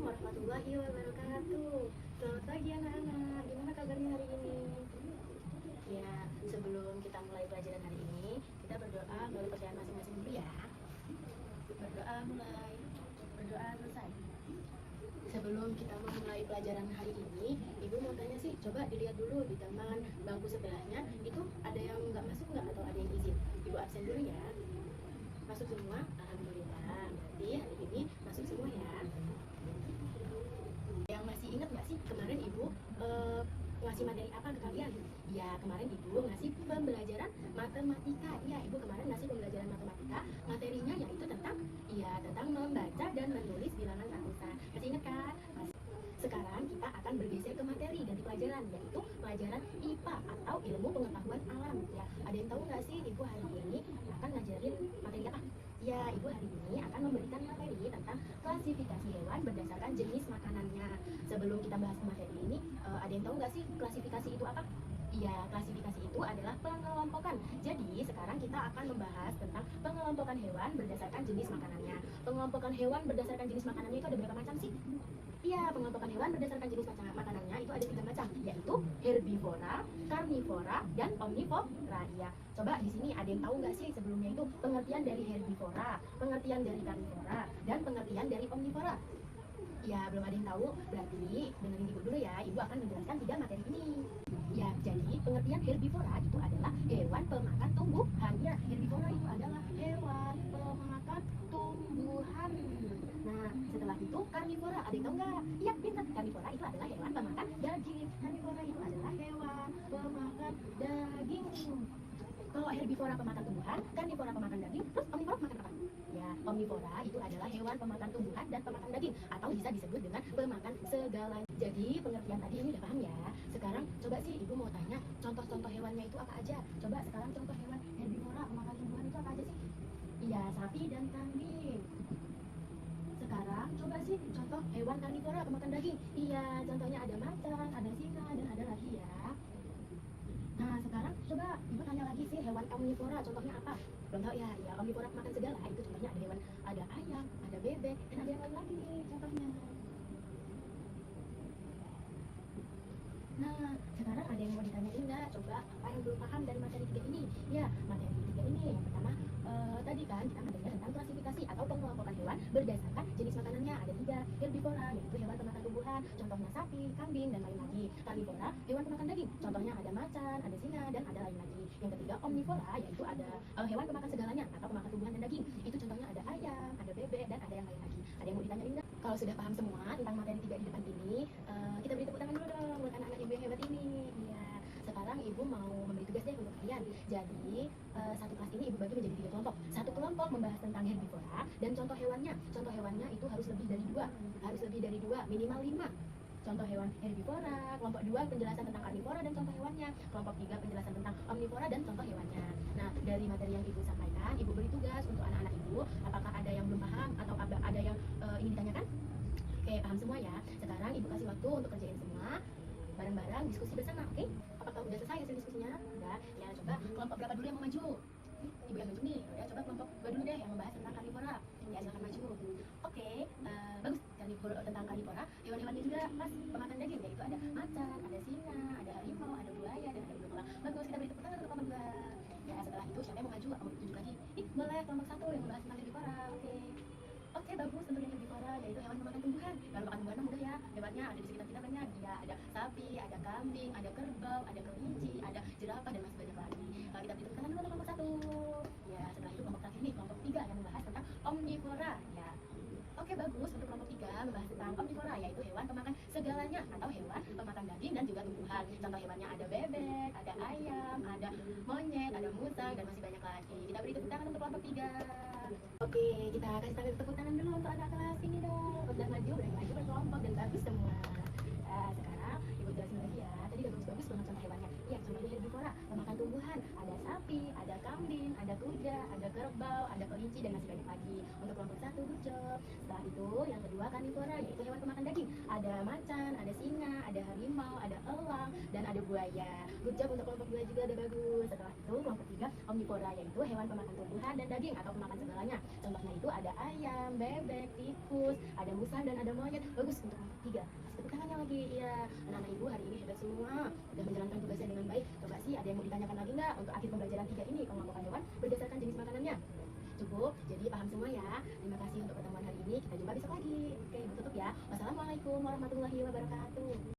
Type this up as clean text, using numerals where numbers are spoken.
warahmatullahi wabarakatuh. Selamat pagi anak-anak. Gimana kabarnya hari ini? Ya, sebelum kita mulai pelajaran hari ini, kita berdoa melalui percayaan masing-masing dulu ya. Berdoa mulai, berdoa selesai. Sebelum kita memulai pelajaran hari ini, Ibu mau tanya sih, coba dilihat dulu di teman bangku sebelahnya, itu ada yang nggak masuk nggak atau ada yang izin? Ibu absen dulu ya. Masuk semua? Alhamdulillah. Berarti hari ini masuk semua ya. Yang masih ingat nggak sih kemarin Ibu ngasih materi apa ke kalian? Ya, kemarin Ibu ngasih pembelajaran matematika. Iya, Ibu kemarin ngasih pembelajaran matematika. Materinya yaitu tentang membaca dan menulis bilangan ratusan. Masih ingat kan? Sekarang kita akan bergeser ke materi ganti pelajaran, yaitu pelajaran IPA atau ilmu pengetahuan alam. Ya, ada yang tahu nggak sih Ibu hari ini akan ngajarin materi apa? Ya, Ibu hari ini akan memberikan materi tentang klasifikasi hewan berdasarkan jenis makanannya. Sebelum kita bahas materi ini, ada yang tahu nggak sih klasifikasi itu apa? Iya, klasifikasi itu adalah pengelompokan. Jadi, sekarang kita akan membahas tentang pengelompokan hewan berdasarkan jenis makanannya. Pengelompokan hewan berdasarkan jenis makanannya itu ada berapa macam sih? Iya, pengelompokan hewan berdasarkan jenis makanannya itu ada 3 macam, yaitu herbivora, karnivora, dan omnivora. Iya, coba di sini ada yang tahu nggak sih sebelumnya itu pengertian dari herbivora, pengertian dari karnivora, dan pengertian dari omnivora? Ya, belum ada yang tahu, berarti dengerin Ibu dulu ya, Ibu akan menjelaskan 3 materi ini. Ya, jadi pengertian herbivora itu adalah hewan pemakan tumbuhan. Ya, herbivora itu adalah hewan pemakan tumbuhan. Nah, setelah itu karnivora, ada yang tahu nggak? Iya, pintar. Karnivora itu adalah hewan pemakan daging. Karnivora itu adalah hewan pemakan daging. Kalau herbivora pemakan tumbuhan, karnivora pemakan daging, terus omnivora pemakan apa? Ya, omnivora itu adalah hewan pemakan tumbuhan dan pemakan daging, atau bisa disebut dengan pemakan segalanya. Jadi pengertian tadi ini udah paham ya. Sekarang coba sih Ibu mau tanya, contoh-contoh hewannya itu apa aja? Coba sekarang contoh hewan herbivora pemakan tumbuhan itu apa aja sih? Iya, sapi dan kambing. Sekarang coba sih contoh hewan karnivora pemakan daging. Iya, contohnya ada macan, ada singa, dan ada lagi ya. Nah, sekarang coba Ibu tanya lagi sih hewan omnivora contohnya apa? Belum tahu ya? Ya, omnivora makan segala. Itu contohnya ada hewan, ada ayam, ada bebek, dan ada yang lain lagi nih contohnya. Nah, sekarang ada yang mau ditanyain nggak? Coba apa yang belum paham dari materi 3 ini? Ya, materi 3 ini yang pertama tadi kan kita materinya tentang klasifikasi atau pengelompokan hewan berdasarkan jenis makanannya. Ada 3, herbivora yaitu hewan pemakan tumbuhan, contohnya sapi, kambing, dan lain lagi. Karnivora, hewan pemakan daging, contohnya ada macan, ada singa, dan ada lain lagi. Yang ketiga, omnivora yaitu ada hewan pemakan segalanya atau pemakan tumbuhan dan daging. Itu contohnya ada ayam, ada bebek, dan ada yang lain lagi. Ada yang mau ditanyain nggak? Kalau sudah paham semua tentang materi 3 di depan ini, kita beri tepuk tangan dulu dong buat anak-anak Ibu yang hebat ini. Iya, sekarang Ibu mau memberi tugas deh untuk kalian. Jadi satu kelas ini Ibu bagi menjadi 3 kelompok. Satu kelompok membahas tentang herbivora dan contoh hewannya. Contoh hewannya itu harus lebih dari 2, minimal 5. Contoh hewan herbivora, kelompok 2 penjelasan tentang karnivora dan contoh hewannya, kelompok 3 penjelasan tentang omnivora dan contoh hewannya. Nah, dari materi yang Ibu sampaikan, Ibu beri tugas untuk anak-anak Ibu, apakah ada yang belum paham atau ada yang ingin ditanyakan? Oke, paham semua ya. Sekarang Ibu kasih waktu untuk kerjain semua bareng-bareng, diskusi bersama, oke? Apakah udah selesai hasil diskusinya? Udah, ya coba kelompok berapa dulu yang mau maju? Ibu yang maju nih, ya coba kelompok 2 dulu deh yang membahas tentang karnivora. Ya, silakan maju. Oke, bagus. Tentang karnivora, hewan-hewannya juga pas pemakan daging, yaitu ada macan, ada singa, ada harimau, ada buaya, dan ada belulang. Bagus, kita beri tepuk tangan untuk kelompok 2. Ya, setelah itu siapa yang mau maju? Mau tunjuk lagi? Boleh kelompok 1 yang membahas tentang herbivora, oke. Oke, bagus untuk yang herbivora, yaitu hewan pemakan tumbuhan. Hewan pemakan tumbuhan mudah ya, hebatnya ada di sekitar kita banyak. Ya, ada sapi, ada kambing, ada kerbau, ada kelinci, ada jerapah, dan masih banyak lagi. Kita beri tepuk tangan dulu untuk kelompok 1. Ya, setelah itu kelompok terakhir nih, kelompok 3 yang membahas tentang omnivora. Ya, oke, bagus. Untuk kelompok 3 membahas tentang omnivora, yaitu hewan pemakan segalanya atau hewan pemakan daging dan juga tumbuhan. Contoh hewannya ada bebek, ada ayam, ada monyet, ada musang, dan masih banyak lagi. Kita beri tepuk tangan untuk kelompok 3. Oke, kita kasih tepuk tangan dulu untuk anak kelas ini dong. Udah maju berkelompok dan bagus semua. Nah, sekarang Ibu jelasin lagi ya. Tadi udah bagus-bagus banget contoh hewannya. Iya, contohnya herbivora, pemakan tumbuhan. Ada sapi, ada kambing, ada kuda, ada kerbau, ada kelinci, dan masih banyak lagi. Untuk kelompok 1, good job. Setelah itu yang kedua karnivora, yaitu hewan pemakan daging. Ada macan, ada singa, ada harimau, ada elang, dan ada buaya. Good job untuk kelompok 2 juga, udah bagus. Setelah itu kelompok 3 omnivora, yaitu hewan pemakan tumbuhan dan daging atau pemakan segalanya. Contohnya itu ada ayam, bebek, tikus, ada musang, dan ada monyet. Bagus untuk kelompok 3. Tepuk tangannya lagi. Ya, anak-anak ibu hari ini hebat semua, udah menjalankan tugasnya dengan baik. Coba sih ada yang mau ditanyakan lagi nggak untuk akhir pembelajaran 3 ini, pengelompokan hewan berdasarkan jenis makanannya? Cukup, jadi paham semua ya. Terima kasih untuk pertemuan hari ini. Kita jumpa besok lagi. Oke, tutup ya. Wassalamualaikum warahmatullahi wabarakatuh.